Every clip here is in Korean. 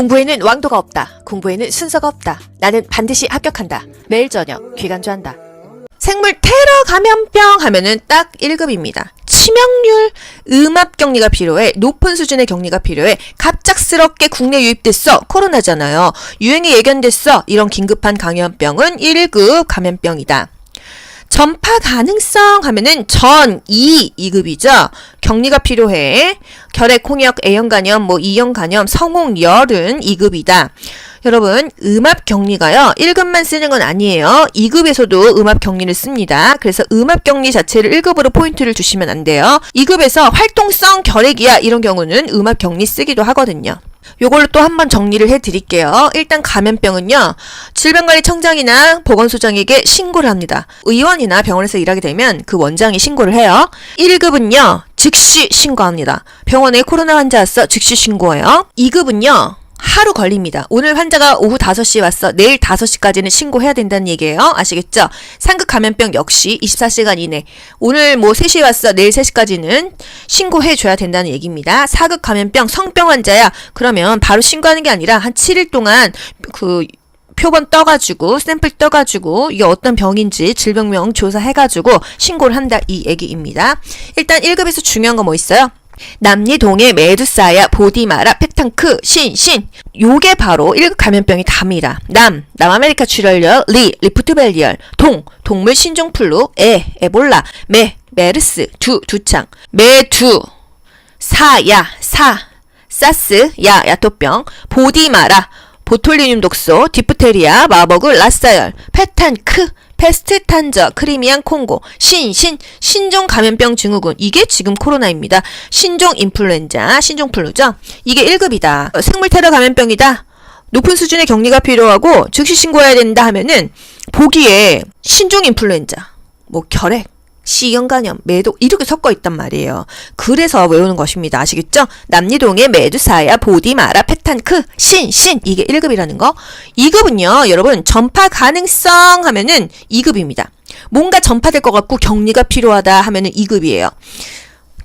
공부에는 왕도가 없다. 공부에는 순서가 없다. 나는 반드시 합격한다. 매일 저녁 귀간주한다. 생물 테러 감염병 하면은 딱 1급입니다. 치명률, 음압 격리가 필요해. 높은 수준의 격리가 필요해. 갑작스럽게 국내 유입됐어. 코로나잖아요. 유행이 예견됐어. 이런 긴급한 감염병은 1급 감염병이다. 전파 가능성 하면은 전 2급이죠. 격리가 필요해. 결핵, 홍역, A형 간염, E형 간염, 성홍열은 2급이다. 여러분, 음압 격리가요, 1급만 쓰는 건 아니에요. 2급에서도 음압 격리를 씁니다. 그래서 음압 격리 자체를 1급으로 포인트를 주시면 안 돼요. 2급에서 활동성 결핵이야, 이런 경우는 음압 격리 쓰기도 하거든요. 요걸로 또 한번 정리를 해드릴게요. 일단 감염병은요, 질병관리청장이나 보건소장에게 신고를 합니다. 의원이나 병원에서 일하게 되면 그 원장이 신고를 해요. 1급은요, 즉시 신고합니다. 병원에 코로나 환자 왔어, 즉시 신고해요. 2급은요, 하루 걸립니다. 오늘 환자가 오후 5시에 왔어. 내일 5시까지는 신고해야 된다는 얘기예요. 아시겠죠? 3급 감염병 역시 24시간 이내. 오늘 3시에 왔어. 내일 3시까지는 신고해줘야 된다는 얘기입니다. 4급 감염병 성병 환자야. 그러면 바로 신고하는 게 아니라 한 7일 동안 표본 떠가지고, 샘플 떠가지고, 이게 어떤 병인지 질병명 조사해가지고 신고를 한다, 이 얘기입니다. 일단 1급에서 중요한 거 뭐 있어요? 남리동의 메두사야, 보디마라, 페탄크, 신. 요게 바로 1급 감염병이 답니다. 남아메리카 출혈열, 리프트밸리열, 동물 신종플루, 에볼라, 메르스, 두창, 사스, 야토병, 보디마라, 보톨리늄 독소, 디프테리아, 마버그, 라사열, 페탄크, 패스트 탄저, 크리미안 콩고, 신종 감염병 증후군. 이게 지금 코로나입니다. 신종 인플루엔자, 신종플루죠? 이게 1급이다. 생물 테러 감염병이다. 높은 수준의 격리가 필요하고 즉시 신고해야 된다 하면은 보기에 신종 인플루엔자, 결핵, C형 간염, 매독 이렇게 섞어 있단 말이에요. 그래서 외우는 것입니다. 아시겠죠? 남리동의 메두사야, 보디마라, 페탄크, 신 이게 1급이라는 거. 2급은요, 여러분, 전파 가능성 하면은 2급입니다. 뭔가 전파될 것 같고 격리가 필요하다 하면은 2급이에요.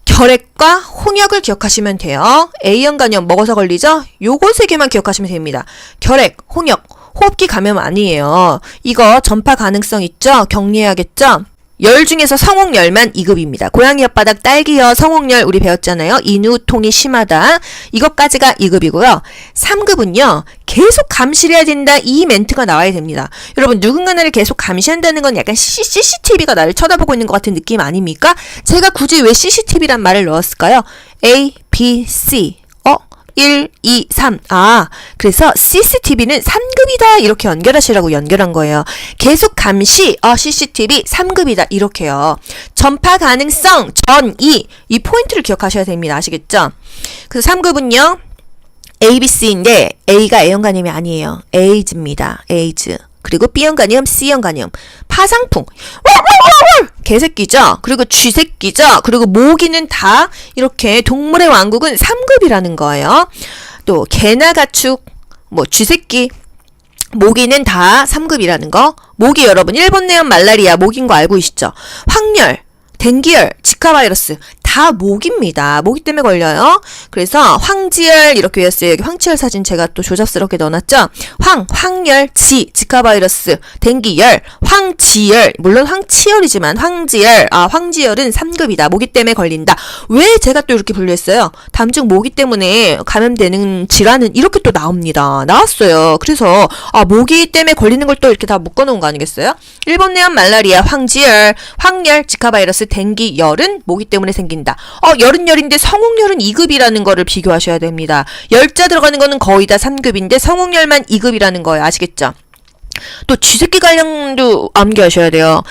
결핵과 홍역을 기억하시면 돼요. A형 간염 먹어서 걸리죠? 요거 3개만 기억하시면 됩니다. 결핵, 홍역, 호흡기 감염 아니에요. 이거 전파 가능성 있죠? 격리해야겠죠? 열 중에서 성홍열만 2급입니다. 고양이 혓바닥, 딸기열, 성홍열 우리 배웠잖아요. 인후통이 심하다. 이것까지가 2급이고요. 3급은요. 계속 감시를 해야 된다. 이 멘트가 나와야 됩니다. 여러분, 누군가 나를 계속 감시한다는 건 약간 CCTV가 나를 쳐다보고 있는 것 같은 느낌 아닙니까? 제가 굳이 왜 CCTV란 말을 넣었을까요? A, B, C 1, 2, 3. 그래서 CCTV는 3급이다. 이렇게 연결하시라고 연결한 거예요. 계속 감시, CCTV 3급이다. 이렇게요. 전파 가능성, 전 2. 이 포인트를 기억하셔야 됩니다. 아시겠죠? 그래서 3급은요, A, B, C인데, A가 A형 간염이 아니에요. 에이즈입니다. 에이즈. 그리고 B형 간염, C형 간염. 파상풍. 개새끼죠? 그리고 쥐새끼죠? 그리고 모기는 다 이렇게 동물의 왕국은 3급이라는 거예요. 또 개나 가축, 쥐새끼, 모기는 다 3급이라는 거. 모기 여러분, 일본 내염 말라리아 모기인 거 알고 계시죠? 황열, 댕기열, 지카 바이러스 다 모기입니다. 모기 때문에 걸려요. 그래서 황지열 이렇게 외웠어요. 여기 황치열 사진 제가 또 조잡스럽게 넣어놨죠. 황열, 지카 바이러스, 댕기열, 황지열, 물론 황치열이지만 황지열, 황지열은 3급이다. 모기 때문에 걸린다. 왜 제가 또 이렇게 분류했어요? 다음 중 모기 때문에 감염되는 질환은 이렇게 또 나옵니다. 나왔어요. 그래서 모기 때문에 걸리는 걸 또 이렇게 다 묶어놓은 거 아니겠어요? 일본 내염 말라리아, 황지열, 황열, 지카 바이러스, 댕기열은 모기 때문에 생긴다. 열은 열인데 성홍열은 2급이라는 거를 비교하셔야 됩니다. 열자 들어가는 거는 거의 다 3급인데 성홍열만 2급이라는 거예요. 아시겠죠? 또 쥐새끼 관련도 암기하셔야 돼요.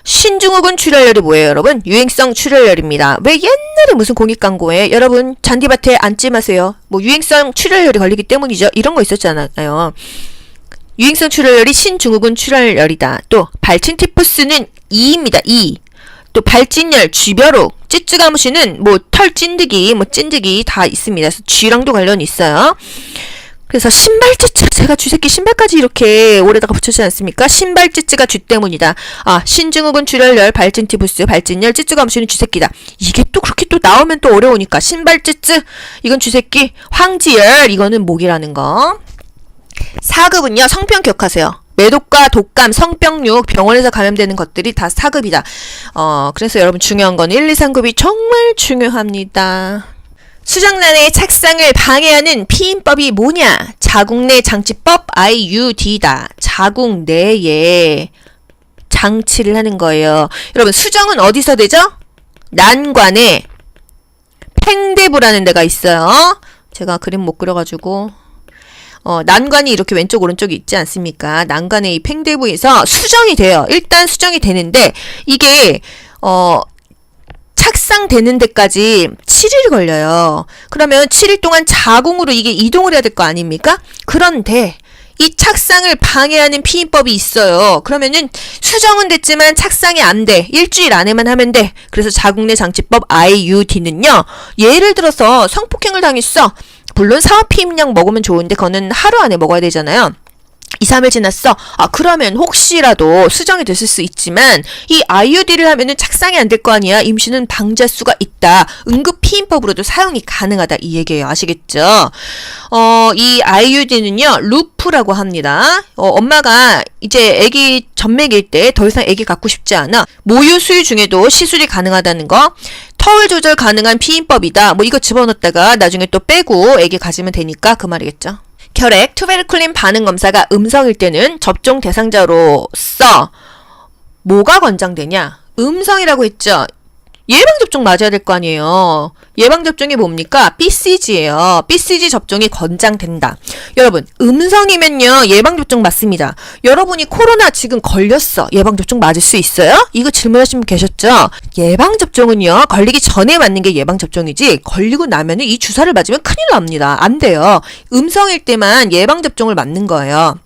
신증후군 출혈열이 뭐예요, 여러분? 유행성 출혈열입니다. 왜 옛날에 무슨 공익 광고에 여러분 잔디밭에 앉지 마세요. 유행성 출혈열이 걸리기 때문이죠. 이런 거 있었잖아요. 유행성 출혈열이 신증후군 출혈열이다. 또 발친티푸스는 2입니다. 2. 또 발진열, 쥐벼룩, 찌찌가무시는 털 찐득이, 찐득이 다 있습니다. 그래서 쥐랑도 관련이 있어요. 그래서 신발찌찌, 제가 쥐새끼 신발까지 이렇게 오래다가 붙여주지 않습니까? 신발찌찌가 쥐 때문이다. 아, 신증후군, 출혈열, 발진티푸스, 발진열, 찌찌가 멈추는 쥐새끼다. 이게 또 그렇게 또 나오면 또 어려우니까 신발찌찌, 이건 쥐새끼, 황지열, 이거는 목이라는 거. 4급은요, 성병 기억하세요. 매독과 독감, 성병육, 병원에서 감염되는 것들이 다 4급이다. 그래서 여러분 중요한 건 1, 2, 3급이 정말 중요합니다. 수정란의 착상을 방해하는 피임법이 뭐냐? 자궁 내 장치법 IUD다. 자궁 내에 장치를 하는 거예요. 여러분 수정은 어디서 되죠? 난관에 팽대부라는 데가 있어요. 제가 그림 못 그려가지고 난관이 이렇게 왼쪽 오른쪽이 있지 않습니까? 난관의 이 팽대부에서 수정이 돼요. 일단 수정이 되는데 이게 착상되는 데까지 7일 걸려요. 그러면 7일 동안 자궁으로 이게 이동을 해야 될 거 아닙니까? 그런데 이 착상을 방해하는 피임법이 있어요. 그러면은 수정은 됐지만 착상이 안 돼. 일주일 안에만 하면 돼. 그래서 자궁 내 장치법 IUD는요. 예를 들어서 성폭행을 당했어. 물론 사화피임약 먹으면 좋은데 그거는 하루 안에 먹어야 되잖아요. 2, 3일 지났어. 아, 그러면 혹시라도 수정이 됐을 수 있지만 이 IUD를 하면은 착상이 안 될 거 아니야. 임신은 방지할 수가 있다. 응급피임법으로도 사용이 가능하다. 이 얘기예요. 아시겠죠? 이 IUD는요. 루프라고 합니다. 엄마가 이제 아기 젖먹일 때 더 이상 아기 갖고 싶지 않아. 모유 수유 중에도 시술이 가능하다는 거. 터울 조절 가능한 피임법이다. 뭐 이거 집어넣었다가 나중에 또 빼고 아기 가지면 되니까 그 말이겠죠. 혈액 투베르클린 반응 검사가 음성일 때는 접종 대상자로서 뭐가 권장되냐? 음성이라고 했죠. 예방접종 맞아야 될 거 아니에요. 예방접종이 뭡니까? BCG예요. BCG 접종이 권장된다. 여러분, 음성이면요. 예방접종 맞습니다. 여러분이 코로나 지금 걸렸어. 예방접종 맞을 수 있어요? 이거 질문하신 분 계셨죠? 예방접종은요. 걸리기 전에 맞는 게 예방접종이지 걸리고 나면은 이 주사를 맞으면 큰일 납니다. 안 돼요. 음성일 때만 예방접종을 맞는 거예요.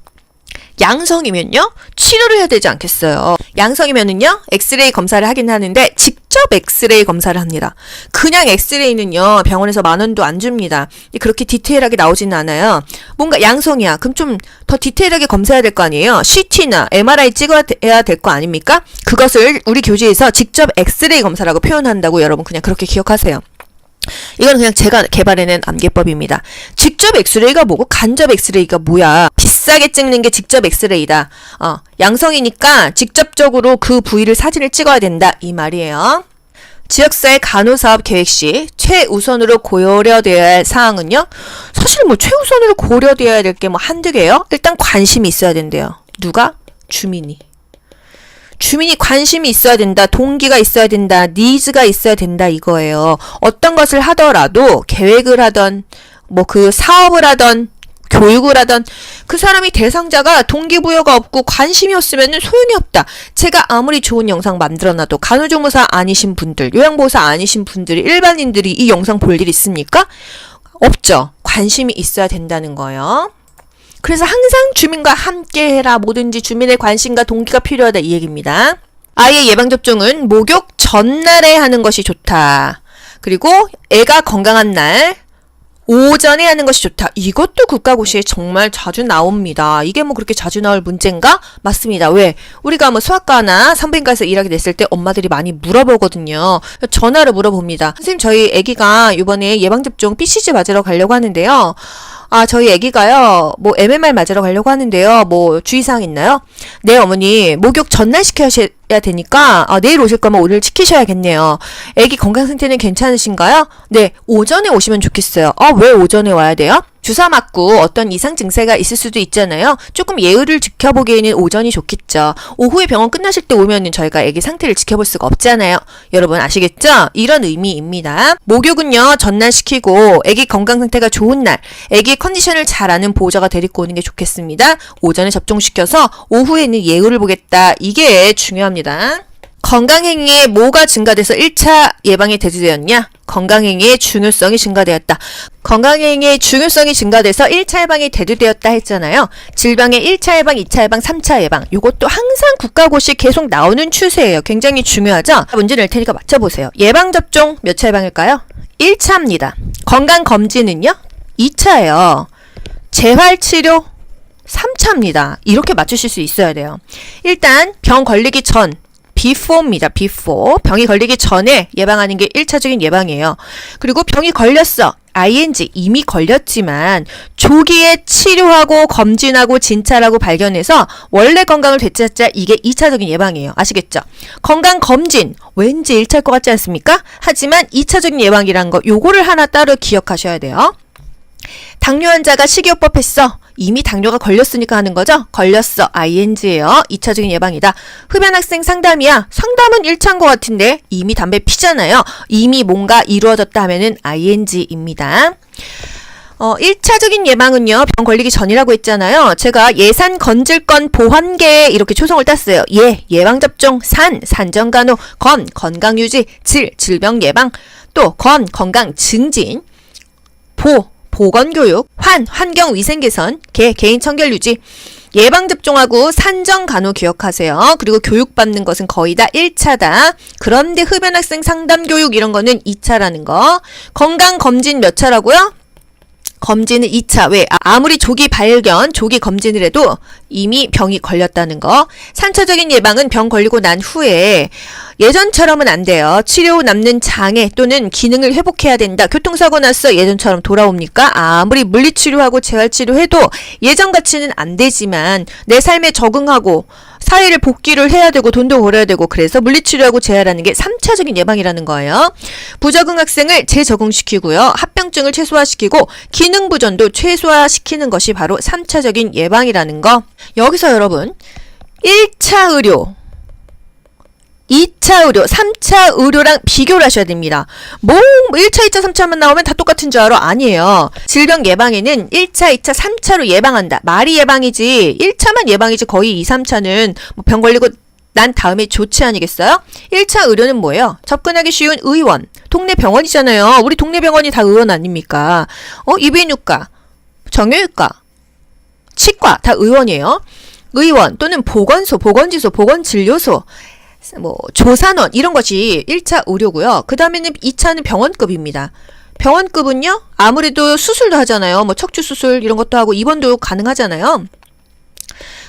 양성이면요? 치료를 해야 되지 않겠어요. 양성이면은요? 엑스레이 검사를 하긴 하는데 직접 엑스레이 검사를 합니다. 그냥 엑스레이는요. 병원에서 10,000원도 안 줍니다. 그렇게 디테일하게 나오지는 않아요. 뭔가 양성이야. 그럼 좀 더 디테일하게 검사해야 될 거 아니에요. CT나 MRI 찍어야 될 거 아닙니까? 그것을 우리 교재에서 직접 엑스레이 검사라고 표현한다고 여러분 그냥 그렇게 기억하세요. 이건 그냥 제가 개발해낸 암기법입니다. 직접 엑스레이가 뭐고 간접 엑스레이가 뭐야? 비싸게 찍는 게 직접 엑스레이다. 양성이니까 직접적으로 그 부위를 사진을 찍어야 된다. 이 말이에요. 지역사회 간호사업 계획 시 최우선으로 고려되어야 할 사항은요? 사실 뭐 최우선으로 고려되어야 될 게 뭐 한두 개요? 일단 관심이 있어야 된대요. 누가? 주민이 관심이 있어야 된다. 동기가 있어야 된다. 니즈가 있어야 된다. 이거예요. 어떤 것을 하더라도 계획을 하던 뭐 그 사업을 하던 교육을 하던 그 사람이 대상자가 동기부여가 없고 관심이 없으면 소용이 없다. 제가 아무리 좋은 영상 만들어놔도 간호조무사 아니신 분들, 요양보호사 아니신 분들이 일반인들이 이 영상 볼 일 있습니까? 없죠. 관심이 있어야 된다는 거예요. 그래서 항상 주민과 함께 해라. 뭐든지 주민의 관심과 동기가 필요하다. 이 얘기입니다. 아이의 예방접종은 목욕 전날에 하는 것이 좋다. 그리고 애가 건강한 날 오전에 하는 것이 좋다. 이것도 국가고시에 정말 자주 나옵니다. 이게 뭐 그렇게 자주 나올 문제인가? 맞습니다. 왜? 우리가 뭐 수학과나 산부인과에서 일하게 됐을 때 엄마들이 많이 물어보거든요. 전화로 물어봅니다. 선생님 저희 아기가 이번에 예방접종 BCG 맞으러 가려고 하는데요. 저희 아기가요, 뭐, MMR 맞으러 가려고 하는데요. 뭐, 주의사항 있나요? 네, 어머니, 목욕 전날 시켜야 되니까, 내일 오실 거면 오늘 시키셔야겠네요. 아기 건강 상태는 괜찮으신가요? 네, 오전에 오시면 좋겠어요. 왜 오전에 와야 돼요? 주사 맞고 어떤 이상 증세가 있을 수도 있잖아요. 조금 예의를 지켜보기에는 오전이 좋겠죠. 오후에 병원 끝나실 때 오면은 저희가 아기 상태를 지켜볼 수가 없잖아요. 여러분 아시겠죠? 이런 의미입니다. 목욕은요, 전날 시키고 아기 건강 상태가 좋은 날, 아기 컨디션을 잘 아는 보호자가 데리고 오는 게 좋겠습니다. 오전에 접종시켜서 오후에는 예우를 보겠다. 이게 중요합니다. 건강행위에 뭐가 증가돼서 1차 예방이 대두되었냐? 건강행위의 중요성이 증가되었다. 건강행위의 중요성이 증가돼서 1차 예방이 대두되었다 했잖아요. 질병의 1차 예방, 2차 예방, 3차 예방. 요것도 항상 국가고시 계속 나오는 추세예요. 굉장히 중요하죠? 문제 낼 테니까 맞춰보세요. 예방접종 몇 차 예방일까요? 1차입니다. 건강검진은요? 2차예요. 재활치료 3차입니다. 이렇게 맞추실 수 있어야 돼요. 일단 병 걸리기 전 before입니다. before. 병이 걸리기 전에 예방하는 게 1차적인 예방이에요. 그리고 병이 걸렸어. ing 이미 걸렸지만 조기에 치료하고 검진하고 진찰하고 발견해서 원래 건강을 되찾자, 이게 2차적인 예방이에요. 아시겠죠? 건강 검진 왠지 1차일 것 같지 않습니까? 하지만 2차적인 예방이란 거, 요거를 하나 따로 기억하셔야 돼요. 당뇨 환자가 식이요법 했어. 이미 당뇨가 걸렸으니까 하는 거죠? 걸렸어. ing예요. 2차적인 예방이다. 흡연 학생 상담이야. 상담은 1차인 것 같은데 이미 담배 피잖아요. 이미 뭔가 이루어졌다 하면은 ing입니다. 1차적인 예방은요, 병 걸리기 전이라고 했잖아요. 제가 예산 건질건 보완계 이렇게 초성을 땄어요. 예방접종, 산전간호, 건강유지, 질병 예방, 또 건강 증진, 보건교육, 환경위생 개선, 개인 청결 유지, 예방접종하고 산전간호 기억하세요. 그리고 교육받는 것은 거의 다 1차다. 그런데 흡연학생 상담교육 이런 거는 2차라는 거. 건강검진 몇 차라고요? 검진은 2차. 왜? 아무리 조기 발견, 조기 검진을 해도 이미 병이 걸렸다는 거. 3차적인 예방은 병 걸리고 난 후에 예전처럼은 안 돼요. 치료 후 남는 장애 또는 기능을 회복해야 된다. 교통사고 났어. 예전처럼 돌아옵니까? 아무리 물리치료하고 재활치료해도 예전같이는 안 되지만 내 삶에 적응하고 사회를 복귀를 해야 되고 돈도 벌어야 되고, 그래서 물리치료하고 재활하는 게 3차적인 예방이라는 거예요. 부적응 학생을 재적응시키고요. 합병증을 최소화시키고 기능 부전도 최소화시키는 것이 바로 3차적인 예방이라는 거. 여기서 여러분 1차 의료, 2차 의료, 3차 의료랑 비교를 하셔야 됩니다. 1차, 2차, 3차만 나오면 다 똑같은 줄 알아? 아니에요. 질병 예방에는 1차, 2차, 3차로 예방한다. 말이 예방이지 1차만 예방이지 거의 2, 3차는 병 걸리고 난 다음에 조치 아니겠어요? 1차 의료는 뭐예요? 접근하기 쉬운 의원, 동네 병원이잖아요. 우리 동네 병원이 다 의원 아닙니까? 이비인후과, 정형외과, 치과 다 의원이에요. 의원 또는 보건소, 보건지소, 보건진료소, 조산원 이런 것이 1차 의료고요. 그 다음에는 2차는 병원급입니다. 병원급은요, 아무래도 수술도 하잖아요. 척추수술 이런 것도 하고 입원도 가능하잖아요.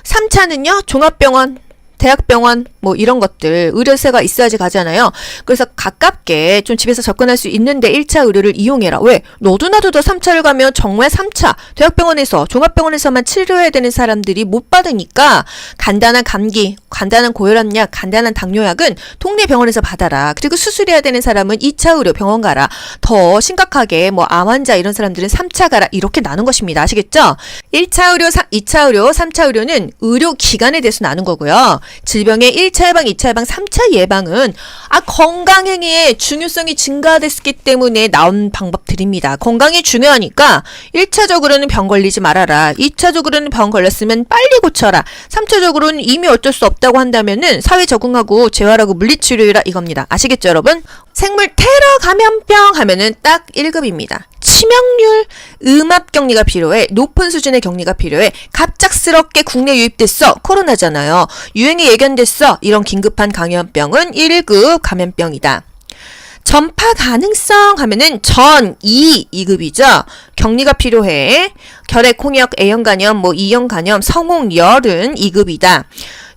3차는요, 종합병원, 대학병원 이런 것들 의료세가 있어야지 가잖아요. 그래서 가깝게 좀 집에서 접근할 수 있는데 1차 의료를 이용해라. 왜? 너도 나도 다 3차를 가면 정말 3차 대학병원에서 종합병원에서만 치료해야 되는 사람들이 못 받으니까 간단한 감기, 간단한 고혈압약, 간단한 당뇨약은 동네 병원에서 받아라. 그리고 수술해야 되는 사람은 2차 의료 병원 가라. 더 심각하게 암 환자 이런 사람들은 3차 가라. 이렇게 나눈 것입니다. 아시겠죠? 1차 의료, 2차 의료, 3차 의료는 의료기관에 대해서 나눈 거고요. 질병의 1차 예방, 2차 예방, 3차 예방은 건강행위의 중요성이 증가됐기 때문에 나온 방법들입니다. 건강이 중요하니까 1차적으로는 병 걸리지 말아라. 2차적으로는 병 걸렸으면 빨리 고쳐라. 3차적으로는 이미 어쩔 수 없다고 한다면은 사회 적응하고 재활하고 물리치료라 이겁니다. 아시겠죠, 여러분? 생물 테러 감염병 하면은 딱 1급입니다. 치명률, 음압 격리가 필요해. 높은 수준의 격리가 필요해. 갑작스럽게 국내 유입됐어. 코로나잖아요. 유행이 예견됐어. 이런 긴급한 감염병은 1급 감염병이다. 전파 가능성 하면은 2급이죠. 격리가 필요해. 결핵, 홍역, A형 간염, E형 간염, 성홍, 열은 2급이다.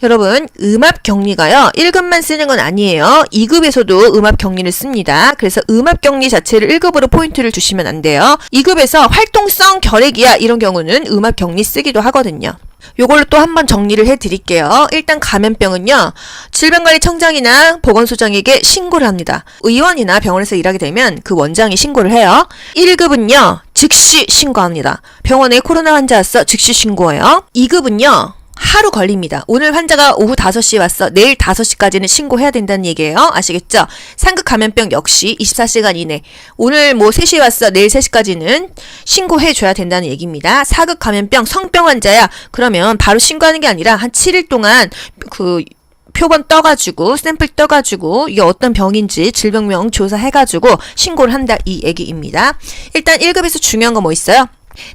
여러분, 음압 격리가요, 1급만 쓰는 건 아니에요. 2급에서도 음압 격리를 씁니다. 그래서 음압 격리 자체를 1급으로 포인트를 주시면 안 돼요. 2급에서 활동성 결핵이야 이런 경우는 음압 격리 쓰기도 하거든요. 요걸로 또 한번 정리를 해드릴게요. 일단 감염병은요, 질병관리청장이나 보건소장에게 신고를 합니다. 의원이나 병원에서 일하게 되면 그 원장이 신고를 해요. 1급은요, 즉시 신고합니다. 병원에 코로나 환자 왔어, 즉시 신고해요. 2급은요, 하루 걸립니다. 오늘 환자가 오후 5시에 왔어. 내일 5시까지는 신고해야 된다는 얘기예요. 아시겠죠? 3급 감염병 역시 24시간 이내. 오늘 3시에 왔어. 내일 3시까지는 신고해줘야 된다는 얘기입니다. 4급 감염병 성병 환자야. 그러면 바로 신고하는 게 아니라 한 7일 동안 표본 떠가지고 샘플 떠가지고 이게 어떤 병인지 질병명 조사해가지고 신고를 한다 이 얘기입니다. 일단 1급에서 중요한 거 뭐 있어요?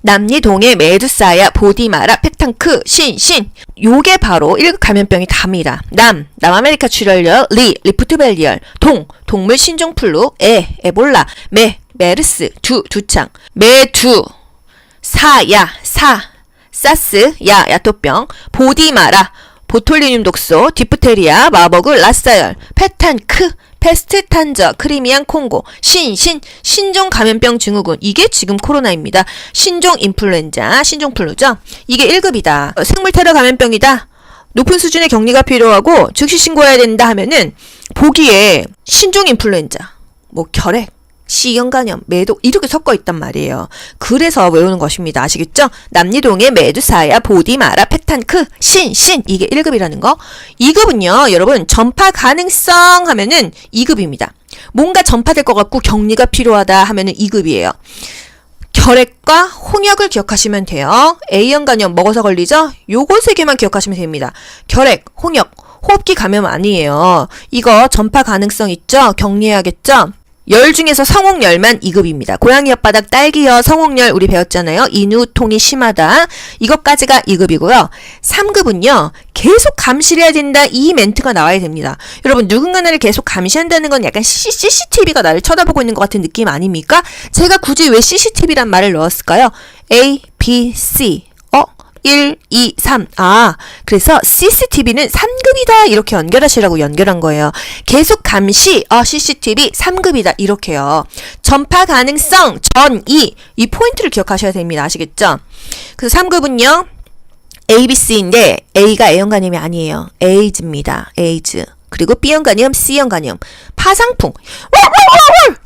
남리동의 메두사야, 보디마라, 팩탕크, 신 요게 바로 1급 감염병이 답니다. 남아메리카 출혈열, 리프트밸리열, 동물 신종플루, 에볼라, 메르스, 두창, 사야, 사스, 야토병, 보디마라, 보톨리늄 독소, 디프테리아, 마버그, 라싸열, 페탄크, 패스트 탄저, 크리미안 콩고, 신종 감염병 증후군. 이게 지금 코로나입니다. 신종 인플루엔자, 신종플루죠. 이게 1급이다. 생물 테러 감염병이다. 높은 수준의 격리가 필요하고 즉시 신고해야 된다 하면은 보기에 신종 인플루엔자, 뭐 결핵, C형 간염, 매독 이렇게 섞어 있단 말이에요. 그래서 외우는 것입니다. 아시겠죠? 남리동의 메두사야, 보디마라, 페탄크, 이게 1급이라는 거. 2급은요, 여러분 전파 가능성 하면은 2급입니다. 뭔가 전파될 것 같고 격리가 필요하다 하면은 2급이에요. 결핵과 홍역을 기억하시면 돼요. A형 간염 먹어서 걸리죠? 요거 3개만 기억하시면 됩니다. 결핵, 홍역, 호흡기 감염 아니에요. 이거 전파 가능성 있죠? 격리해야겠죠? 열 중에서 성홍열만 2급입니다. 고양이 혓바닥, 딸기여, 성홍열 우리 배웠잖아요. 인후통이 심하다. 이것까지가 2급이고요. 3급은요. 계속 감시를 해야 된다. 이 멘트가 나와야 됩니다. 여러분 누군가 나를 계속 감시한다는 건 약간 CCTV가 나를 쳐다보고 있는 것 같은 느낌 아닙니까? 제가 굳이 왜 CCTV란 말을 넣었을까요? A, B, C 1, 2, 3. 그래서 CCTV는 3급이다. 이렇게 연결하시라고 연결한 거예요. 계속 감시, CCTV 3급이다. 이렇게요. 전파 가능성, 이 포인트를 기억하셔야 됩니다. 아시겠죠? 그래서 3급은요, A, B, C인데, A가 A형 간염이 아니에요. 에이즈입니다. 에이즈. 그리고 B형 간염, C형 간염, 파상풍,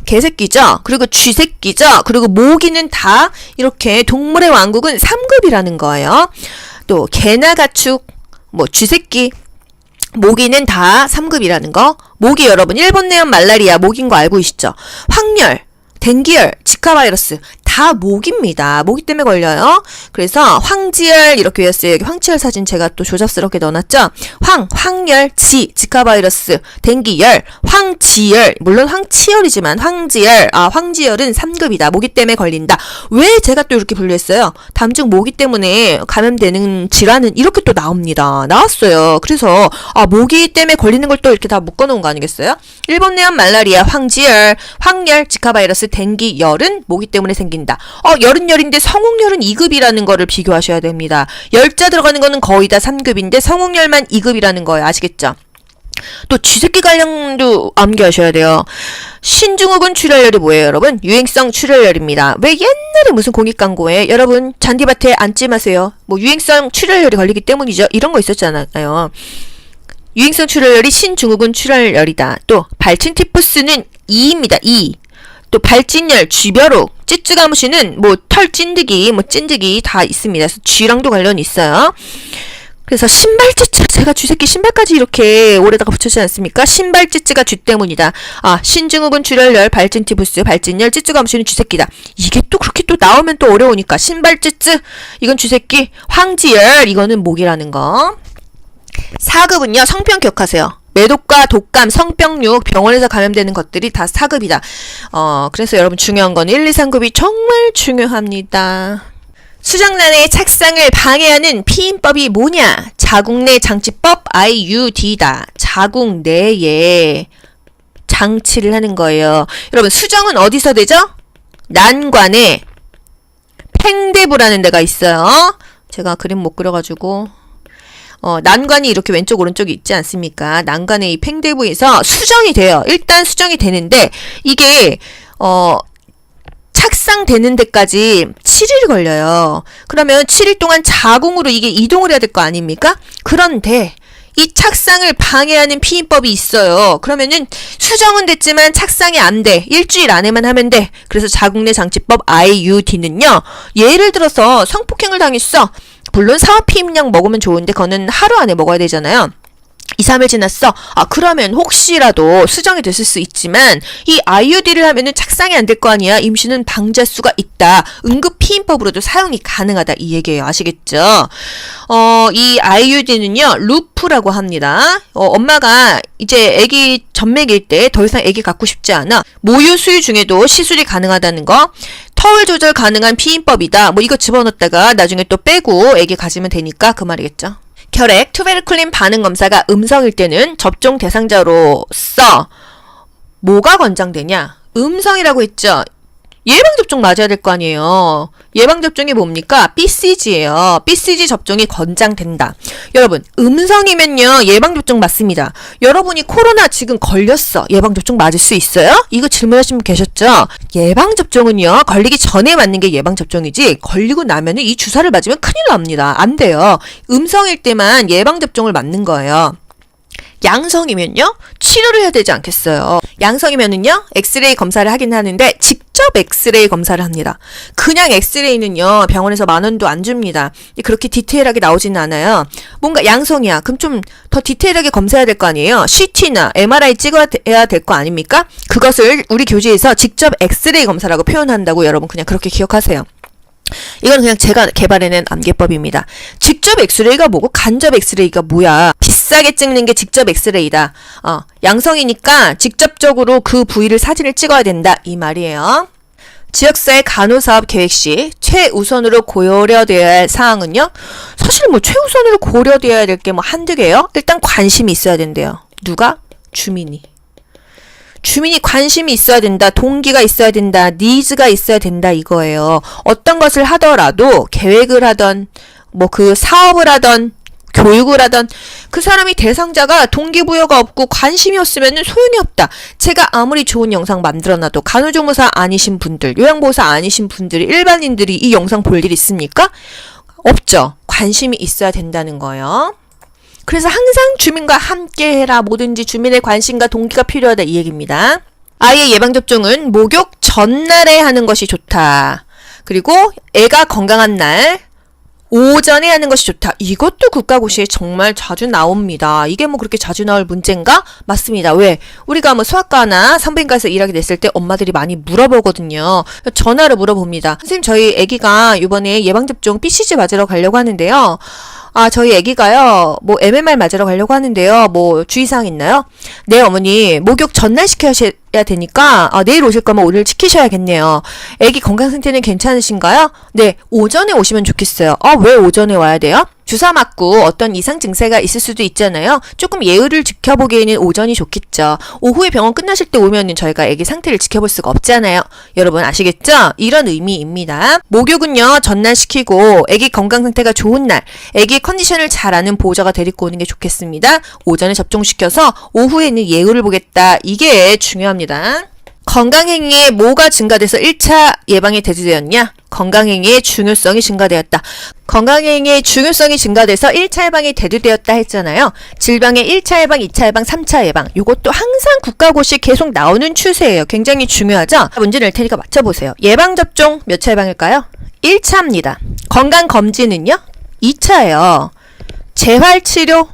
개새끼죠. 그리고 쥐새끼죠. 그리고 모기는 다 이렇게 동물의 왕국은 3급이라는 거예요. 또 개나 가축, 뭐 쥐새끼, 모기는 다 3급이라는 거. 모기 여러분 일본 내염 말라리아 모기인 거 알고 계시죠? 확열, 댕기열, 지카 바이러스 다 모기입니다. 모기 때문에 걸려요. 그래서 황지열 이렇게 외웠어요. 여기 황치열 사진 제가 또 조잡스럽게 넣어놨죠. 황열, 지카 바이러스, 댕기열, 황지열, 물론 황치열이지만 황지열, 황지열은 3급이다. 모기 때문에 걸린다. 왜 제가 또 이렇게 분류했어요? 다음 중 모기 때문에 감염되는 질환은 이렇게 또 나옵니다. 나왔어요. 그래서 모기 때문에 걸리는 걸 또 이렇게 다 묶어놓은 거 아니겠어요? 일본 내염 말라리아, 황지열, 황열, 지카 바이러스, 댕기열은 모기 때문에 생긴다. 열은 열인데 성홍열은 2급이라는 거를 비교하셔야 됩니다. 열자 들어가는 거는 거의 다 3급인데 성홍열만 2급이라는 거예요. 아시겠죠? 또 쥐새끼 관련도 암기하셔야 돼요. 신증후군 출혈열이 뭐예요, 여러분? 유행성 출혈열입니다. 왜 옛날에 무슨 공익 광고에 여러분 잔디밭에 앉지 마세요. 뭐 유행성 출혈열이 걸리기 때문이죠. 이런 거 있었잖아요. 유행성 출혈열이 신증후군 출혈열이다. 또 발친티푸스는 2입니다. 2. 또 발진열, 쥐벼룩, 찌찌가무시는 뭐 털 찐득이, 뭐 찐득이 다 있습니다. 그래서 쥐랑도 관련이 있어요. 그래서 신발 찌찌, 제가 쥐새끼 신발까지 이렇게 오래다가 붙여주지 않습니까? 신발 찌찌가 쥐 때문이다. 신증후군 출혈열, 발진티푸스, 발진열, 찌찌가무시는 쥐새끼다. 이게 또 그렇게 또 나오면 또 어려우니까 신발 찌찌, 이건 쥐새끼, 황지열, 이거는 모기라는 거. 4급은요, 성병 기억하세요. 매독과 독감, 성병육, 병원에서 감염되는 것들이 다 4급이다. 그래서 여러분 중요한 건 1, 2, 3급이 정말 중요합니다. 수정란의 착상을 방해하는 피임법이 뭐냐? 자궁 내 장치법 IUD다. 자궁 내에 장치를 하는 거예요. 여러분 수정은 어디서 되죠? 난관에 팽대부라는 데가 있어요. 제가 그림 못 그려가지고 난관이 이렇게 왼쪽 오른쪽이 있지 않습니까? 난관의 이 팽대부에서 수정이 돼요. 일단 수정이 되는데 이게 착상되는 데까지 7일 걸려요. 그러면 7일 동안 자궁으로 이게 이동을 해야 될 거 아닙니까? 그런데 이 착상을 방해하는 피임법이 있어요. 그러면은 수정은 됐지만 착상이 안 돼. 일주일 안에만 하면 돼. 그래서 자궁 내 장치법 IUD는요. 예를 들어서 성폭행을 당했어. 물론 사화피임약 먹으면 좋은데 그거는 하루 안에 먹어야 되잖아요. 2, 3일 지났어. 그러면 혹시라도 수정이 됐을 수 있지만 이 IUD를 하면은 착상이 안 될 거 아니야. 임신은 방지할 수가 있다. 응급 피임법으로도 사용이 가능하다. 이 얘기예요. 아시겠죠? 이 IUD는요. 루프라고 합니다. 엄마가 이제 아기 젖먹일 때 더 이상 아기 갖고 싶지 않아. 모유 수유 중에도 시술이 가능하다는 거. 터울 조절 가능한 피임법이다. 뭐 이거 집어넣었다가 나중에 또 빼고 아기 가지면 되니까 그 말이겠죠. 결핵, 투베르클린 반응 검사가 음성일 때는 접종 대상자로서 뭐가 권장되냐? 음성이라고 했죠. 예방접종 맞아야 될 거 아니에요. 예방접종이 뭡니까? BCG예요. BCG 접종이 권장된다. 여러분, 음성이면요, 예방접종 맞습니다. 여러분이 코로나 지금 걸렸어. 예방접종 맞을 수 있어요? 이거 질문하신 분 계셨죠? 예방접종은요, 걸리기 전에 맞는 게 예방접종이지, 걸리고 나면은 이 주사를 맞으면 큰일 납니다. 안 돼요. 음성일 때만 예방접종을 맞는 거예요. 양성이면요, 치료를 해야 되지 않겠어요. 양성이면은요, 엑스레이 검사를 하긴 하는데 직접 엑스레이 검사를 합니다. 그냥 엑스레이는요, 병원에서 10,000원도 안 줍니다. 그렇게 디테일하게 나오지는 않아요. 뭔가 양성이야. 그럼 좀 더 디테일하게 검사해야 될 거 아니에요. CT나 MRI 찍어야 될 거 아닙니까? 그것을 우리 교재에서 직접 엑스레이 검사라고 표현한다고 여러분 그냥 그렇게 기억하세요. 이건 그냥 제가 개발해낸 암기법입니다. 직접 엑스레이가 뭐고 간접 엑스레이가 뭐야? 비싸게 찍는 게 직접 엑스레이다. 양성이니까 직접적으로 그 부위를 사진을 찍어야 된다. 이 말이에요. 지역사회 간호사업 계획 시 최우선으로 고려되어야 할 사항은요? 사실 뭐 최우선으로 고려되어야 될 게 뭐 한두 개요? 일단 관심이 있어야 된대요. 누가? 주민이 관심이 있어야 된다. 동기가 있어야 된다. 니즈가 있어야 된다. 이거예요. 어떤 것을 하더라도 계획을 하던 뭐 그 사업을 하던 교육을 하던 그 사람이 대상자가 동기부여가 없고 관심이 없으면 소용이 없다. 제가 아무리 좋은 영상 만들어놔도 간호조무사 아니신 분들, 요양보호사 아니신 분들이 일반인들이 이 영상 볼 일 있습니까? 없죠. 관심이 있어야 된다는 거예요. 그래서 항상 주민과 함께 해라. 뭐든지 주민의 관심과 동기가 필요하다. 이 얘기입니다. 아이의 예방접종은 목욕 전날에 하는 것이 좋다. 그리고 애가 건강한 날 오전에 하는 것이 좋다. 이것도 국가고시에 정말 자주 나옵니다. 이게 뭐 그렇게 자주 나올 문제인가? 맞습니다. 왜? 우리가 뭐 수학과나 산부인과에서 일하게 됐을 때 엄마들이 많이 물어보거든요. 전화로 물어봅니다. 선생님, 저희 애기가 이번에 예방접종 BCG 맞으러 가려고 하는데요. 저희 애기가요, 뭐, MMR 맞으러 가려고 하는데요. 뭐, 주의사항 있나요? 네, 어머니, 목욕 전날 시켜야 되니까, 내일 오실 거면 오늘 시키셔야겠네요. 애기 건강 상태는 괜찮으신가요? 네, 오전에 오시면 좋겠어요. 왜 오전에 와야 돼요? 주사 맞고 어떤 이상 증세가 있을 수도 있잖아요. 조금 예의를 지켜보기에는 오전이 좋겠죠. 오후에 병원 끝나실 때 오면은 저희가 애기 상태를 지켜볼 수가 없잖아요. 여러분 아시겠죠? 이런 의미입니다. 목욕은요, 전날 시키고 애기 건강 상태가 좋은 날, 애기 컨디션을 잘 아는 보호자가 데리고 오는 게 좋겠습니다. 오전에 접종시켜서 오후에는 예우를 보겠다. 이게 중요합니다. 건강행위에 뭐가 증가돼서 1차 예방이 대두되었냐? 건강행위의 중요성이 증가되었다. 건강행위의 중요성이 증가돼서 1차 예방이 대두되었다 했잖아요. 질병의 1차 예방, 2차 예방, 3차 예방. 이것도 항상 국가고시 계속 나오는 추세예요. 굉장히 중요하죠? 문제 낼 테니까 맞춰보세요. 예방접종 몇 차 예방일까요? 1차입니다. 건강검진은요? 2차예요. 재활치료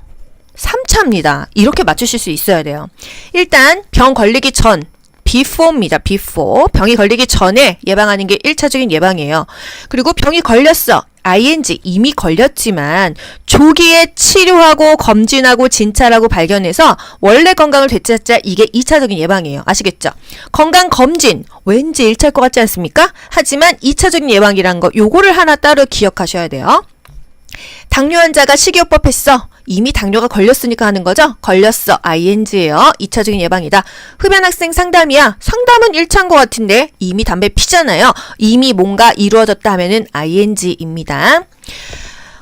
3차입니다. 이렇게 맞추실 수 있어야 돼요. 일단 병 걸리기 전 before입니다. before. 병이 걸리기 전에 예방하는 게 1차적인 예방이에요. 그리고 병이 걸렸어. ing 이미 걸렸지만 조기에 치료하고 검진하고 진찰하고 발견해서 원래 건강을 되찾자. 이게 2차적인 예방이에요. 아시겠죠? 건강검진 왠지 1차일 것 같지 않습니까? 하지만 2차적인 예방이란 거 요거를 하나 따로 기억하셔야 돼요. 당뇨 환자가 식이요법 했어. 이미 당뇨가 걸렸으니까 하는 거죠? 걸렸어. ing예요. 2차적인 예방이다. 흡연 학생 상담이야. 상담은 1차인 것 같은데 이미 담배 피잖아요. 이미 뭔가 이루어졌다 하면은 ing입니다.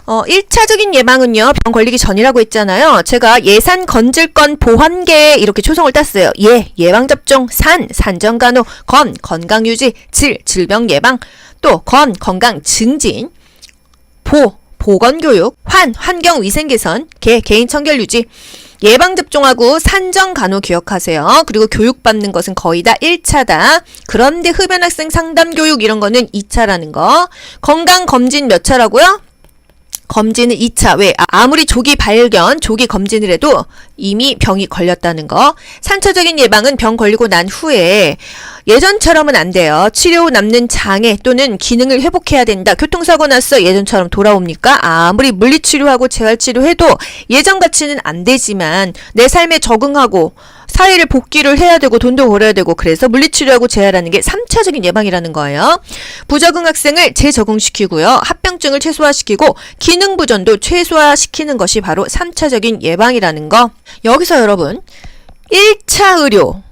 1차적인 예방은요, 병 걸리기 전이라고 했잖아요. 제가 예산 건질건 보완계 이렇게 초성을 땄어요. 예방접종, 산전간호, 건강유지, 질병 예방, 또 건강 증진, 보건교육, 환경위생 개선, 개인 청결 유지, 예방접종하고 산전간호 기억하세요. 그리고 교육받는 것은 거의 다 1차다. 그런데 흡연학생 상담교육 이런 거는 2차라는 거. 건강검진 몇 차라고요? 검진은 2차. 왜? 아무리 조기 발견, 조기 검진을 해도 이미 병이 걸렸다는 거. 3차적인 예방은 병 걸리고 난 후에 예전처럼은 안 돼요. 치료 후 남는 장애 또는 기능을 회복해야 된다. 교통사고 났어. 예전처럼 돌아옵니까? 아무리 물리치료하고 재활치료해도 예전같이는 안 되지만 내 삶에 적응하고 사회를 복귀를 해야 되고 돈도 벌어야 되고 그래서 물리치료하고 재활하는 게 3차적인 예방이라는 거예요. 부적응 학생을 재적응시키고요. 합병증을 최소화시키고 기능 부전도 최소화시키는 것이 바로 3차적인 예방이라는 거. 여기서 여러분 1차 의료,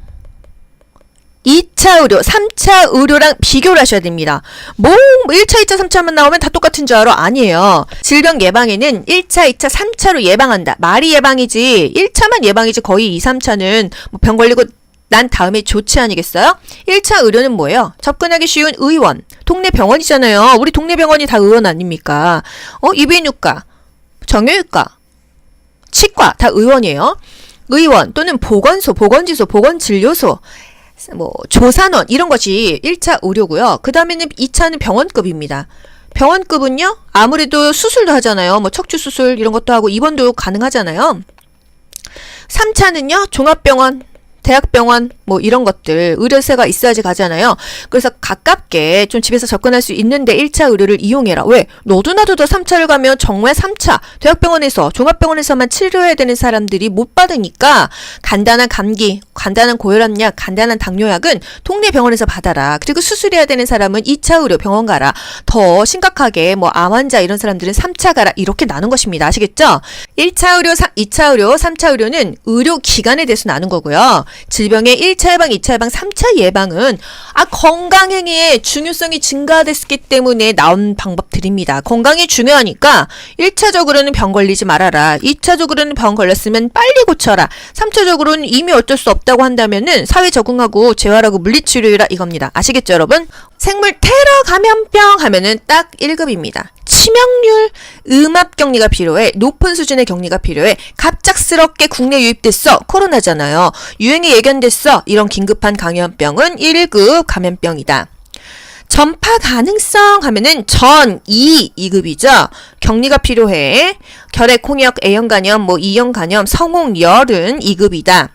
2차 의료, 3차 의료랑 비교를 하셔야 됩니다. 1차, 2차, 3차만 나오면 다 똑같은 줄 알아? 아니에요. 질병 예방에는 1차, 2차, 3차로 예방한다. 말이 예방이지 1차만 예방이지 거의 2, 3차는 뭐 병 걸리고 난 다음에 조치 아니겠어요? 1차 의료는 뭐예요? 접근하기 쉬운 의원, 동네 병원이잖아요. 우리 동네 병원이 다 의원 아닙니까? 이비인후과, 정형외과, 치과 다 의원이에요. 의원 또는 보건소, 보건지소, 보건진료소, 뭐 조산원 이런 것이 1차 의료고요. 그 다음에는 2차는 병원급입니다. 병원급은요, 아무래도 수술도 하잖아요. 뭐 척추 수술 이런 것도 하고 입원도 가능하잖아요. 3차는요, 종합병원, 대학병원 뭐 이런 것들 의료세가 있어야지 가잖아요. 그래서 가깝게 좀 집에서 접근할 수 있는데 1차 의료를 이용해라. 왜? 너도 나도 다 3차를 가면 정말 3차 대학병원에서 종합병원에서만 치료해야 되는 사람들이 못 받으니까 간단한 감기, 간단한 고혈압약, 간단한 당뇨약은 동네 병원에서 받아라. 그리고 수술해야 되는 사람은 2차 의료 병원 가라. 더 심각하게 뭐 암 환자 이런 사람들은 3차 가라. 이렇게 나눈 것입니다. 아시겠죠? 1차 의료, 2차 의료, 3차 의료는 의료기관에 대해서 나눈 거고요. 질병의 1차 예방, 2차 예방, 3차 예방은 건강행위의 중요성이 증가됐기 때문에 나온 방법들입니다. 건강이 중요하니까 1차적으로는 병 걸리지 말아라. 2차적으로는 병 걸렸으면 빨리 고쳐라. 3차적으로는 이미 어쩔 수 없다고 한다면은 사회 적응하고 재활하고 물리치료라 이겁니다. 아시겠죠, 여러분? 생물 테러 감염병 하면은 딱 1급입니다. 치명률, 음압 격리가 필요해. 높은 수준의 격리가 필요해. 갑작스럽게 국내 유입됐어. 코로나잖아요. 유행이 예견됐어. 이런 긴급한 감염병은 1급 감염병이다. 전파 가능성 하면은 전 2급이죠. 격리가 필요해. 결핵, 홍역, A형 간염, 뭐 E형 간염, 성홍열은 2급이다.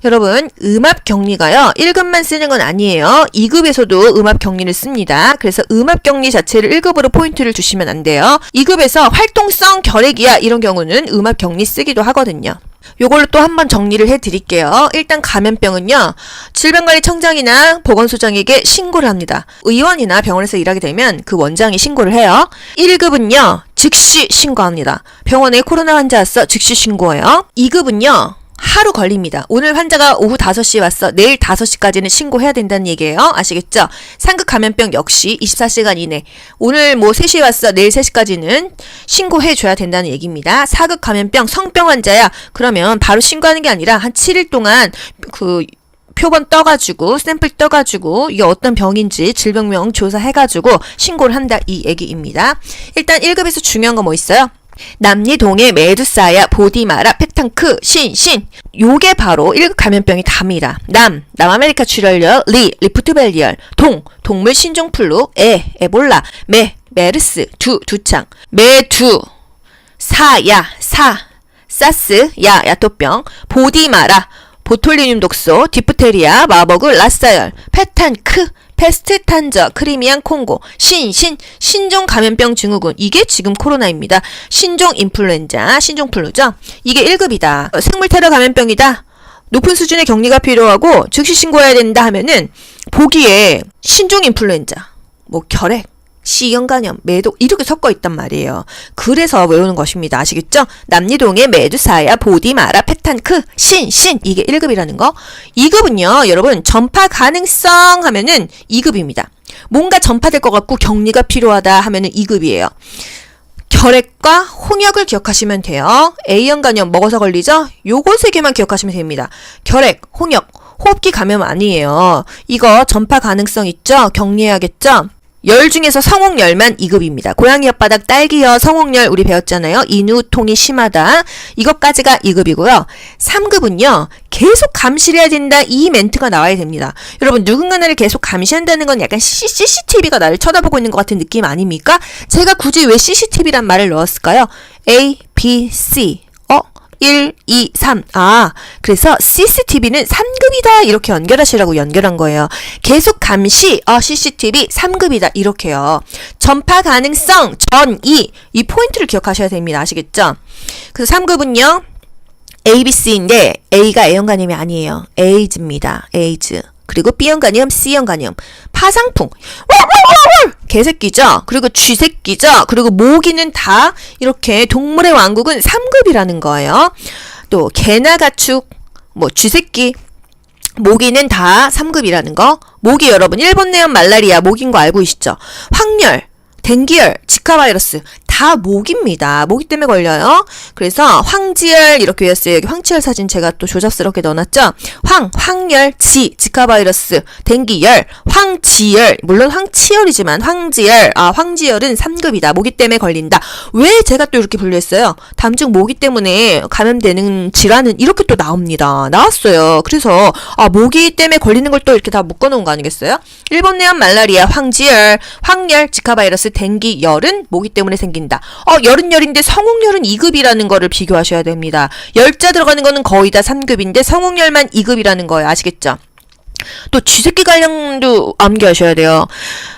여러분, 음압 격리가요, 1급만 쓰는 건 아니에요. 2급에서도 음압 격리를 씁니다. 그래서 음압 격리 자체를 1급으로 포인트를 주시면 안 돼요. 2급에서 활동성 결핵이야 이런 경우는 음압 격리 쓰기도 하거든요. 요걸로 또 한번 정리를 해드릴게요. 일단 감염병은요, 질병관리청장이나 보건소장에게 신고를 합니다. 의원이나 병원에서 일하게 되면 그 원장이 신고를 해요. 1급은요, 즉시 신고합니다. 병원에 코로나 환자 왔어, 즉시 신고해요. 2급은요, 하루 걸립니다. 오늘 환자가 오후 5시에 왔어. 내일 5시까지는 신고해야 된다는 얘기예요. 아시겠죠? 상급 감염병 역시 24시간 이내. 오늘 뭐 3시에 왔어. 내일 3시까지는 신고해줘야 된다는 얘기입니다. 4급 감염병 성병 환자야. 그러면 바로 신고하는 게 아니라 한 7일 동안 그 표본 떠가지고 샘플 떠가지고 이게 어떤 병인지 질병명 조사해가지고 신고를 한다 이 얘기입니다. 일단 1급에서 중요한 거 뭐 있어요? 남리동의 메두사야, 보디마라, 페탄크, 신 요게 바로 1급 감염병이 답니다. 남아메리카 출혈열, 리프트밸리열, 동물 신종플루, 에볼라, 메르스, 두창, 사스, 야토병, 보디마라, 보톨리늄 독소, 디프테리아, 마버그, 라사열, 페탄크, 패스트 탄저, 크리미안 콩고, 신종 감염병 증후군. 이게 지금 코로나입니다. 신종 인플루엔자, 신종플루죠. 이게 1급이다. 생물 테러 감염병이다. 높은 수준의 격리가 필요하고 즉시 신고해야 된다 하면은 보기에 신종 인플루엔자, 뭐 결핵, C형 간염, 매독 이렇게 섞어 있단 말이에요. 그래서 외우는 것입니다. 아시겠죠? 남리동의 메두사야, 보디마라, 페탄크, 이게 1급이라는 거. 2급은요, 여러분, 전파 가능성 하면은 2급입니다. 뭔가 전파될 것 같고 격리가 필요하다 하면은 2급이에요. 결핵과 홍역을 기억하시면 돼요. A형 간염 먹어서 걸리죠? 요거 3개만 기억하시면 됩니다. 결핵, 홍역, 호흡기 감염 아니에요. 이거 전파 가능성 있죠? 격리해야겠죠? 열 중에서 성홍열만 2급입니다. 고양이 혓바닥, 딸기열, 성홍열 우리 배웠잖아요. 인후통이 심하다. 이것까지가 2급이고요. 3급은요. 계속 감시해야 된다. 이 멘트가 나와야 됩니다. 여러분, 누군가 나를 계속 감시한다는 건 약간 CCTV가 나를 쳐다보고 있는 것 같은 느낌 아닙니까? 제가 굳이 왜 CCTV란 말을 넣었을까요? A, B, C 1, 2, 3. 그래서 CCTV는 3급이다. 이렇게 연결하시라고 연결한 거예요. 계속 감시, CCTV 3급이다. 이렇게요. 전파 가능성, 전 2. 이 포인트를 기억하셔야 됩니다. 아시겠죠? 그래서 3급은요. A, B, C인데 A가 A형 간염이 아니에요. 에이즈입니다. 에이즈. 그리고 B형 간염, C형 간염, 파상풍, 개새끼죠. 그리고 쥐새끼죠. 그리고 모기는 다 이렇게 동물의 왕국은 3급이라는 거예요. 또 개나 가축, 뭐 쥐새끼, 모기는 다 3급이라는 거. 모기 여러분 일본 내염 말라리아 모기인 거 알고 계시죠? 확열, 댕기열, 지카 바이러스 다 모기입니다. 모기 때문에 걸려요. 그래서 황지열 이렇게 외웠어요. 여기 황치열 사진 제가 또 조잡스럽게 넣어놨죠. 황열, 지카 바이러스, 댕기열, 황지열 물론 황치열이지만 황지열 황지열은 3급이다. 모기 때문에 걸린다. 왜 제가 또 이렇게 분류했어요? 담중 모기 때문에 감염되는 질환은 이렇게 또 나왔어요. 그래서 모기 때문에 걸리는 걸 또 이렇게 다 묶어놓은 거 아니겠어요? 일본 내염 말라리아, 황지열, 황열, 지카 바이러스, 댕기열은 모기 때문에 생긴다. 열은 성홍열은 2급이라는 거를 비교하셔야 됩니다. 열자 들어가는 거는 거의 다 3급인데 성홍열만 2급이라는 거예요. 아시겠죠? 또 쥐새끼 관련도 암기하셔야 돼요.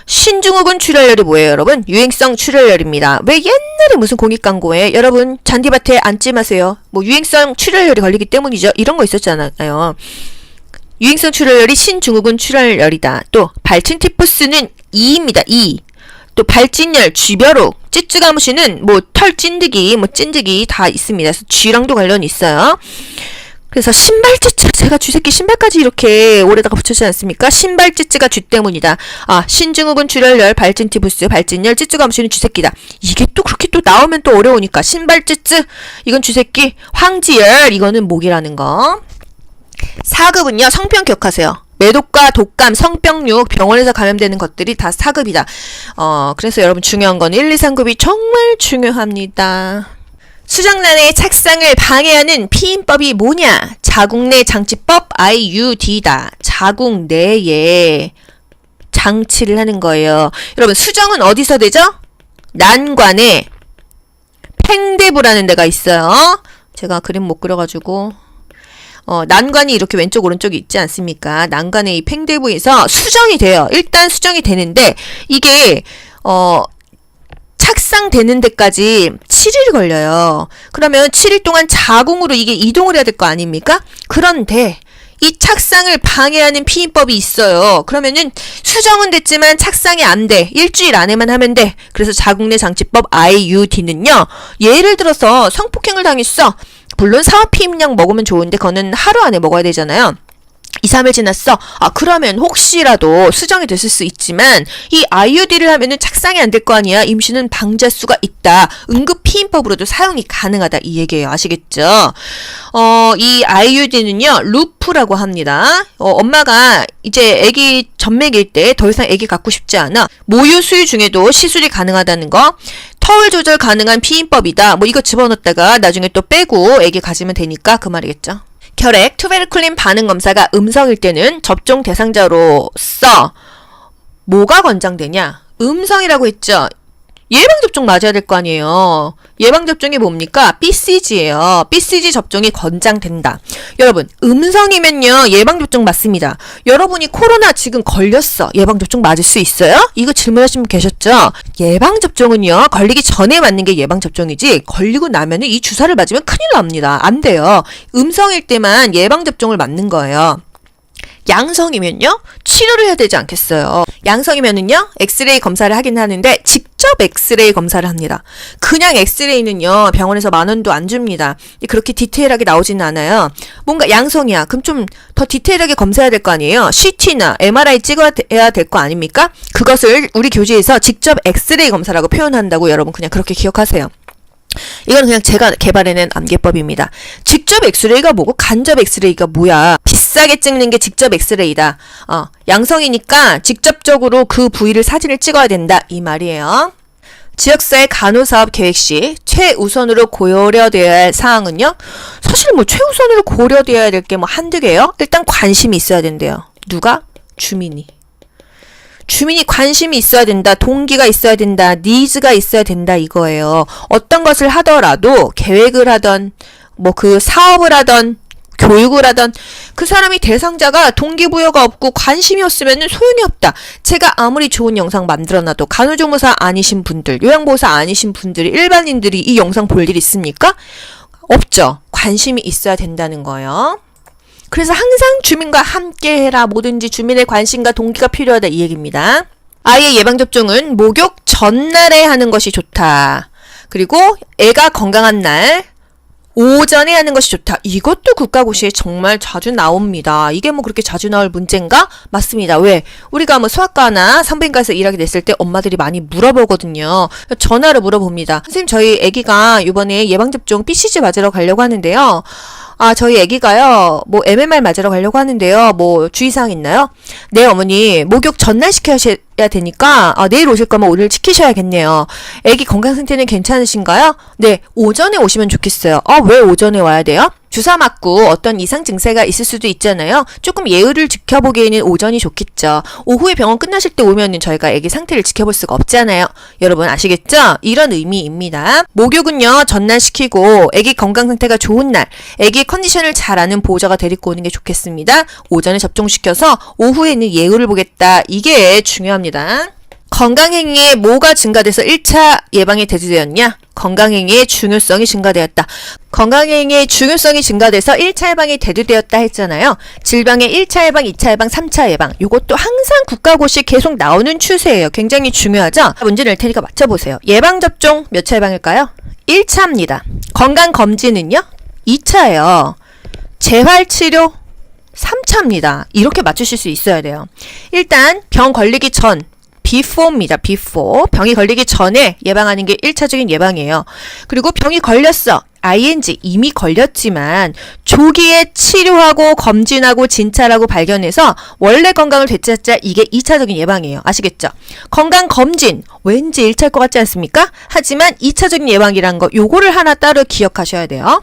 신증후군 출혈열이 뭐예요, 여러분? 유행성 출혈열입니다. 왜 옛날에 무슨 공익 광고에 여러분 잔디밭에 앉지 마세요. 뭐 유행성 출혈열이 걸리기 때문이죠. 이런 거 있었잖아요. 유행성 출혈열이 신증후군 출혈열이다. 또 발진티푸스는 2입니다. 2. 또 발진열, 쥐벼룩, 찌찌가무시는 뭐 털 찐득이, 찐득이 다 있습니다. 그래서 쥐랑도 관련이 있어요. 그래서 신발 찌찌, 제가 쥐새끼 신발까지 이렇게 오래다가 붙였지 않습니까? 신발 찌찌가 쥐 때문이다. 신증후군 출혈열, 발진티푸스, 발진열, 찌찌가무시는 쥐새끼다. 이게 또 그렇게 또 나오면 또 어려우니까 신발 찌찌, 이건 쥐새끼, 황지열, 이거는 모기라는 거. 4급은요, 성병 기억하세요. 매독과 독감, 성병육, 병원에서 감염되는 것들이 다 4급이다. 그래서 여러분 중요한 건 1, 2, 3급이 정말 중요합니다. 수정란의 착상을 방해하는 피임법이 뭐냐? 자궁 내 장치법 IUD다. 자궁 내에 장치를 하는 거예요. 여러분 수정은 어디서 되죠? 난관에 팽대부라는 데가 있어요. 제가 그림 못 그려가지고 난관이 이렇게 왼쪽 오른쪽이 있지 않습니까? 난관의 이 팽대부에서 수정이 돼요. 일단 수정이 되는데 이게 착상되는 데까지 7일 걸려요. 그러면 7일 동안 자궁으로 이게 이동을 해야 될 거 아닙니까? 그런데 이 착상을 방해하는 피임법이 있어요. 그러면은 수정은 됐지만 착상이 안 돼. 일주일 안에만 하면 돼. 그래서 자궁 내 장치법 IUD는요. 예를 들어서 성폭행을 당했어. 물론 사업피임약 먹으면 좋은데 그거는 하루 안에 먹어야 되잖아요. 2, 3일 지났어. 그러면 혹시라도 수정이 됐을 수 있지만 이 IUD를 하면은 착상이 안 될 거 아니야. 임신은 방지할 수가 있다. 응급 피임법으로도 사용이 가능하다 이 얘기예요. 아시겠죠? 이 IUD는요. 루프라고 합니다. 엄마가 이제 아기 젖먹일 때 더 이상 아기 갖고 싶지 않아. 모유 수유 중에도 시술이 가능하다는 거. 터울 조절 가능한 피임법이다. 뭐 이거 집어넣었다가 나중에 또 빼고 아기 가지면 되니까 그 말이겠죠. 혈액 투베르클린 반응 검사가 음성일 때는 접종 대상자로서 뭐가 권장되냐? 음성이라고 했죠. 예방접종 맞아야 될 거 아니에요. 예방접종이 뭡니까? BCG예요. BCG 접종이 권장된다. 여러분, 음성이면요. 예방접종 맞습니다. 여러분이 코로나 지금 걸렸어. 예방접종 맞을 수 있어요? 이거 질문하신 분 계셨죠? 예방접종은요. 걸리기 전에 맞는 게 예방접종이지 걸리고 나면은 이 주사를 맞으면 큰일 납니다. 안 돼요. 음성일 때만 예방접종을 맞는 거예요. 양성이면요? 치료를 해야 되지 않겠어요. 양성이면은요? 엑스레이 검사를 하긴 하는데 직접 엑스레이 검사를 합니다. 그냥 엑스레이는요. 병원에서 10,000원도 안 줍니다. 그렇게 디테일하게 나오지는 않아요. 뭔가 양성이야. 그럼 좀 더 디테일하게 검사해야 될 거 아니에요. CT나 MRI 찍어야 될 거 아닙니까? 그것을 우리 교재에서 직접 엑스레이 검사라고 표현한다고 여러분 그냥 그렇게 기억하세요. 이건 그냥 제가 개발해낸 암기법입니다. 직접 엑스레이가 뭐고 간접 엑스레이가 뭐야. 비싸게 찍는 게 직접 엑스레이다. 양성이니까 직접적으로 그 부위를 사진을 찍어야 된다. 이 말이에요. 지역사회 간호사업 계획 시 최우선으로 고려되어야 할 사항은요. 사실 뭐 최우선으로 고려되어야 될 게 뭐 한두 개요. 일단 관심이 있어야 된대요. 누가? 주민이 관심이 있어야 된다. 동기가 있어야 된다. 니즈가 있어야 된다. 이거예요. 어떤 것을 하더라도 계획을 하던 뭐 그 사업을 하던 교육을 하던 그 사람이 대상자가 동기부여가 없고 관심이 없으면 소용이 없다. 제가 아무리 좋은 영상 만들어놔도 간호조무사 아니신 분들, 요양보호사 아니신 분들이 일반인들이 이 영상 볼 일 있습니까? 없죠. 관심이 있어야 된다는 거예요. 그래서 항상 주민과 함께 해라. 뭐든지 주민의 관심과 동기가 필요하다. 이 얘기입니다. 아이의 예방접종은 목욕 전날에 하는 것이 좋다. 그리고 애가 건강한 날, 오전에 하는 것이 좋다. 이것도 국가고시에 정말 자주 나옵니다. 이게 뭐 그렇게 자주 나올 문제인가? 맞습니다. 왜? 우리가 뭐 수학과나 산부인과에서 일하게 됐을 때 엄마들이 많이 물어보거든요. 전화로 물어봅니다. 선생님, 저희 아기가 이번에 예방접종 BCG 맞으러 가려고 하는데요. 저희 아기가요, 뭐, MMR 맞으러 가려고 하는데요. 뭐, 주의사항 있나요? 네, 어머니, 목욕 전날 시켜야 되니까, 내일 오실 거면 오늘 시키셔야겠네요. 아기 건강 상태는 괜찮으신가요? 네, 오전에 오시면 좋겠어요. 왜 오전에 와야 돼요? 주사 맞고 어떤 이상 증세가 있을 수도 있잖아요. 조금 예의를 지켜보기에는 오전이 좋겠죠. 오후에 병원 끝나실 때 오면은 저희가 아기 상태를 지켜볼 수가 없잖아요. 여러분 아시겠죠? 이런 의미입니다. 목욕은요, 전날 시키고 아기 건강 상태가 좋은 날, 아기 컨디션을 잘 아는 보호자가 데리고 오는 게 좋겠습니다. 오전에 접종시켜서 오후에는 예우를 보겠다. 이게 중요합니다. 건강행위에 뭐가 증가돼서 1차 예방이 대두되었냐? 건강행위의 중요성이 증가되었다. 건강행위의 중요성이 증가돼서 1차 예방이 대두되었다 했잖아요. 질병의 1차 예방, 2차 예방, 3차 예방. 이것도 항상 국가고시 계속 나오는 추세예요. 굉장히 중요하죠? 문제 낼 테니까 맞춰보세요. 예방접종 몇 차 예방일까요? 1차입니다. 건강검진은요? 2차예요. 재활치료 3차입니다. 이렇게 맞추실 수 있어야 돼요. 일단 병 걸리기 전 before입니다. before. 병이 걸리기 전에 예방하는 게 1차적인 예방이에요. 그리고 병이 걸렸어. ing 이미 걸렸지만 조기에 치료하고 검진하고 진찰하고 발견해서 원래 건강을 되찾자. 이게 2차적인 예방이에요. 아시겠죠? 건강검진 왠지 1차일 것 같지 않습니까? 하지만 2차적인 예방이란 거 요거를 하나 따로 기억하셔야 돼요.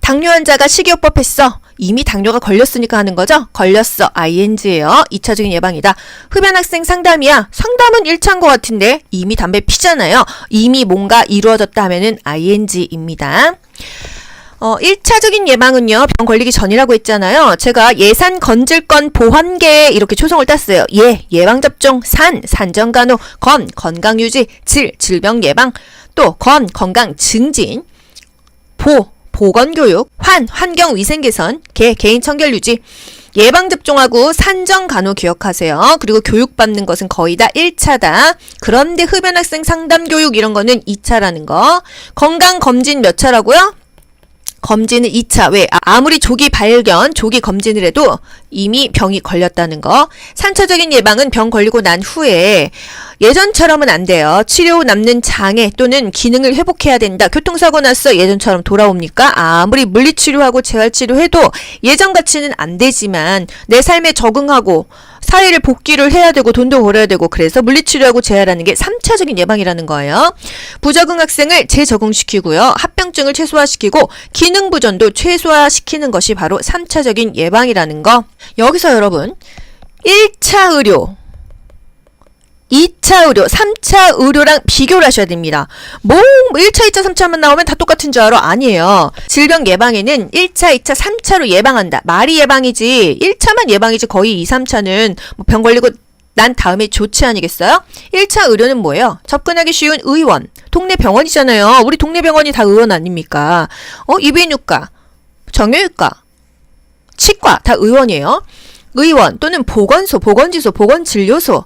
당뇨 환자가 식이요법 했어. 이미 당뇨가 걸렸으니까 하는 거죠? 걸렸어. ing예요. 2차적인 예방이다. 흡연 학생 상담이야. 상담은 1차인 것 같은데 이미 담배 피잖아요. 이미 뭔가 이루어졌다 하면은 ing입니다. 1차적인 예방은요, 병 걸리기 전이라고 했잖아요. 제가 예산 건질건 보완계 이렇게 초성을 땄어요. 예방접종, 산전간호, 건강유지, 질병 예방, 또 건강 증진, 보건교육, 환경위생 개선, 개인 청결 유지, 예방접종하고 산전간호 기억하세요. 그리고 교육받는 것은 거의 다 1차다. 그런데 흡연학생 상담교육 이런 거는 2차라는 거. 건강검진 몇 차라고요? 검진은 2차. 왜? 아무리 조기 발견, 조기 검진을 해도 이미 병이 걸렸다는 거. 3차적인 예방은 병 걸리고 난 후에 예전처럼은 안 돼요. 치료 후 남는 장애 또는 기능을 회복해야 된다. 교통사고 났어. 예전처럼 돌아옵니까? 아무리 물리치료하고 재활치료해도 예전같이는 안 되지만 내 삶에 적응하고 사회를 복귀를 해야 되고 돈도 벌어야 되고 그래서 물리치료하고 재활하는 게 3차적인 예방이라는 거예요. 부적응 학생을 재적응시키고요. 합병증을 최소화시키고 기능 부전도 최소화시키는 것이 바로 3차적인 예방이라는 거. 여기서 여러분 1차 의료 2차 의료, 3차 의료랑 비교를 하셔야 됩니다. 1차, 2차, 3차만 나오면 다 똑같은 줄 알아? 아니에요. 질병 예방에는 1차, 2차, 3차로 예방한다. 말이 예방이지 1차만 예방이지 거의 2, 3차는 병 걸리고 난 다음에 조치 아니겠어요? 1차 의료는 뭐예요? 접근하기 쉬운 의원. 동네 병원이잖아요. 우리 동네 병원이 다 의원 아닙니까? 이비인후과, 정형외과, 치과 다 의원이에요. 의원 또는 보건소, 보건지소, 보건진료소,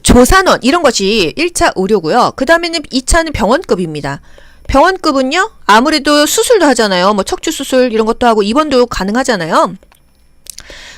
조산원 이런 것이 1차 의료고요. 그 다음에는 2차는 병원급입니다. 병원급은요. 아무래도 수술도 하잖아요. 척추수술 이런 것도 하고 입원도 가능하잖아요.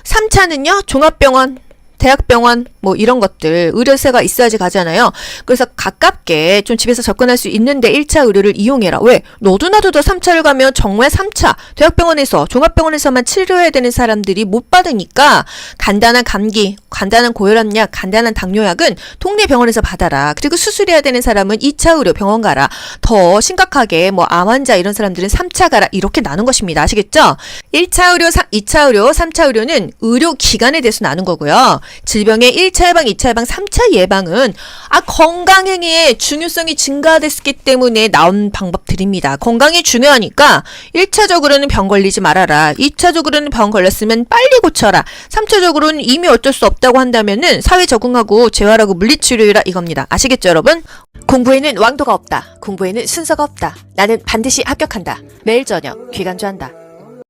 3차는요. 종합병원, 대학병원 이런 것들 의료세가 있어야지 가잖아요. 그래서 가깝게 좀 집에서 접근할 수 있는데 1차 의료를 이용해라. 왜? 너도 나도 다 3차를 가면 정말 3차 대학병원에서 종합병원에서만 치료해야 되는 사람들이 못 받으니까 간단한 감기, 간단한 고혈압약, 간단한 당뇨약은 동네 병원에서 받아라. 그리고 수술해야 되는 사람은 2차 의료 병원 가라. 더 심각하게 암 환자 이런 사람들은 3차 가라. 이렇게 나눈 것입니다. 아시겠죠? 1차 의료, 2차 의료, 3차 의료는 의료기관에 대해서 나눈 거고요. 질병의 1차 예방, 2차 예방, 3차 예방은 건강행위의 중요성이 증가됐기 때문에 나온 방법들입니다. 건강이 중요하니까 1차적으로는 병 걸리지 말아라. 2차적으로는 병 걸렸으면 빨리 고쳐라. 3차적으로는 이미 어쩔 수 없다고 한다면은 사회 적응하고 재활하고 물리치료해라 이겁니다. 아시겠죠, 여러분? 공부에는 왕도가 없다. 공부에는 순서가 없다. 나는 반드시 합격한다. 매일 저녁 귀간주한다.